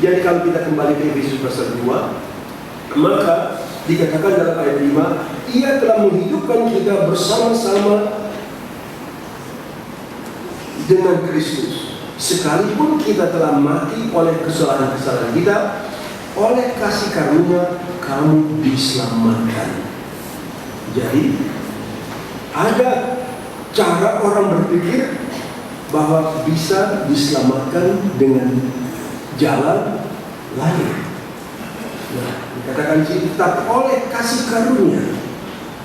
Jadi kalau kita kembali ke Efesus pasal 2, maka dikatakan dalam ayat 5, Ia telah menghidupkan kita bersama-sama dengan Kristus. Sekalipun kita telah mati oleh kesalahan-kesalahan kita, oleh kasih karunia kamu diselamatkan. Jadi ada cara orang berpikir bahwa bisa diselamatkan dengan jalan lain. Nah, dikatakan sini, tapi oleh kasih karunia,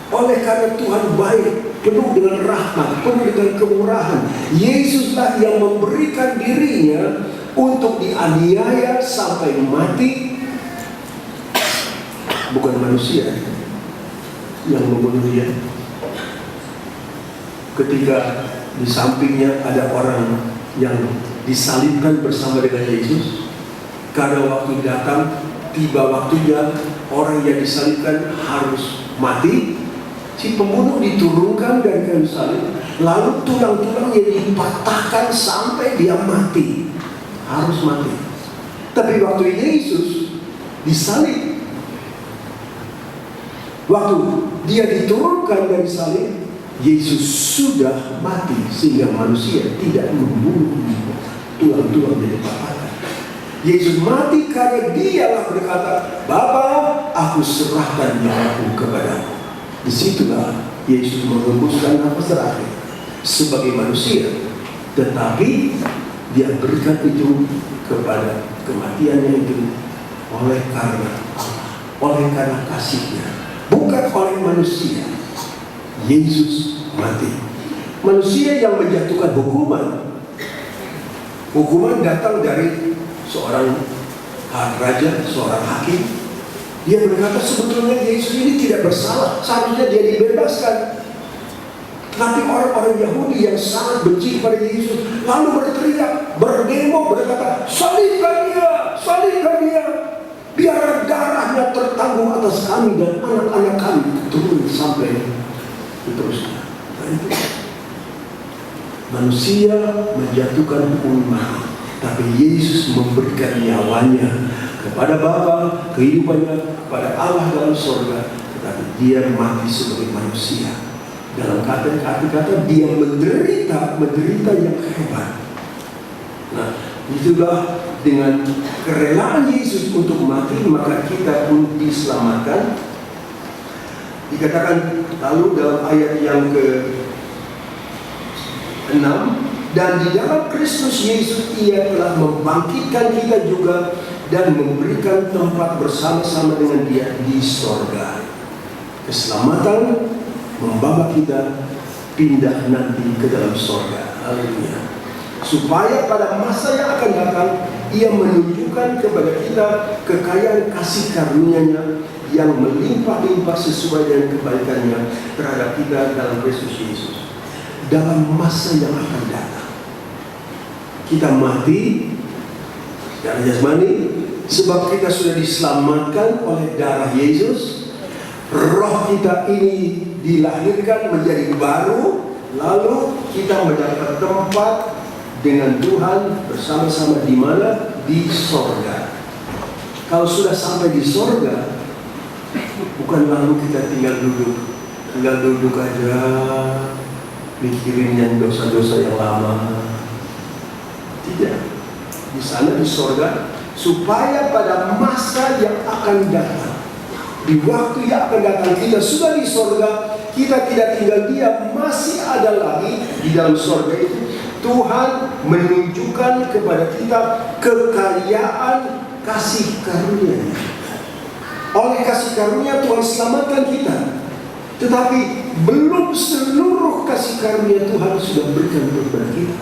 oleh karena Tuhan baik, penuh dengan rahmat, penuh dengan kemurahan, Yesuslah yang memberikan dirinya untuk dianiaya sampai mati. Bukan manusia yang membunuh dia. Ketika di sampingnya ada orang yang disalibkan bersama dengan Yesus, karena waktu datang, tiba waktunya orang yang disalibkan harus mati. Si pembunuh diturunkan dari kayu salib, lalu tulang-tulangnya dipatahkan sampai dia mati, harus mati. Tapi waktu Yesus disalib, waktu dia diturunkan dari salib, Yesus sudah mati sehingga manusia tidak membunuh tulang-tulang yang dipatahkan. Yesus mati karena Dialah berkata, Bapa, aku serahkan nyawaku kepadamu. Disitulah Yesus mengembuskan nafas terakhir sebagai manusia, tetapi Dia berikan itu kepada kematiannya itu oleh karena Allah, oleh karena kasih-Nya, bukan oleh manusia. Yesus mati. Manusia yang menjatuhkan hukuman datang dari seorang raja, seorang hakim. Dia berkata sebetulnya Yesus ini tidak bersalah, seharusnya dia dibebaskan. Tapi orang-orang Yahudi yang sangat benci kepada Yesus lalu berteriak, berdemo, berkata, salibkan dia, salibkan dia, biar darahnya tertanggung atas kami dan anak-anak kami. Turun sampai seterusnya. Nah, itu manusia menjatuhkan hukuman, tapi Yesus memberikan nyawanya kepada Bapa, kehidupannya kepada Allah dalam surga, tetapi Dia mati sebagai manusia. Dalam kata Dia menderita yang hebat. Nah, itulah dengan kerelaan Yesus untuk mati, maka kita pun diselamatkan. Dikatakan lalu dalam ayat yang ke-6, dan di dalam Kristus Yesus Ia telah membangkitkan kita juga dan memberikan tempat bersama-sama dengan Dia di sorga. Keselamatan membawa kita pindah nanti ke dalam sorga. Haleluya. Supaya pada masa yang akan datang Ia menunjukkan kepada kita kekayaan kasih karunia-Nya yang melimpah-limpah sesuai dengan kebaikan-Nya terhadap kita dalam Kristus Yesus. Dalam masa yang akan datang kita mati secara jasmani, sebab kita sudah diselamatkan oleh darah Yesus. Roh kita ini dilahirkan menjadi baru, lalu kita mendapat tempat dengan Tuhan bersama-sama di mana? Di sorga. Kalau sudah sampai di sorga, bukan lalu kita tinggal duduk aja mikirin yang dosa-dosa yang lama. Tidak. Di sana di sorga, supaya pada masa yang akan datang, di waktu yang akan datang, kita sudah di sorga, kita tidak tinggal diam, masih ada lagi di dalam sorga itu Tuhan menunjukkan kepada kita kekayaan kasih karunia. Oleh kasih karunia Tuhan selamatkan kita, tetapi belum seluruh kasih karunia Tuhan sudah berikan kepada kita.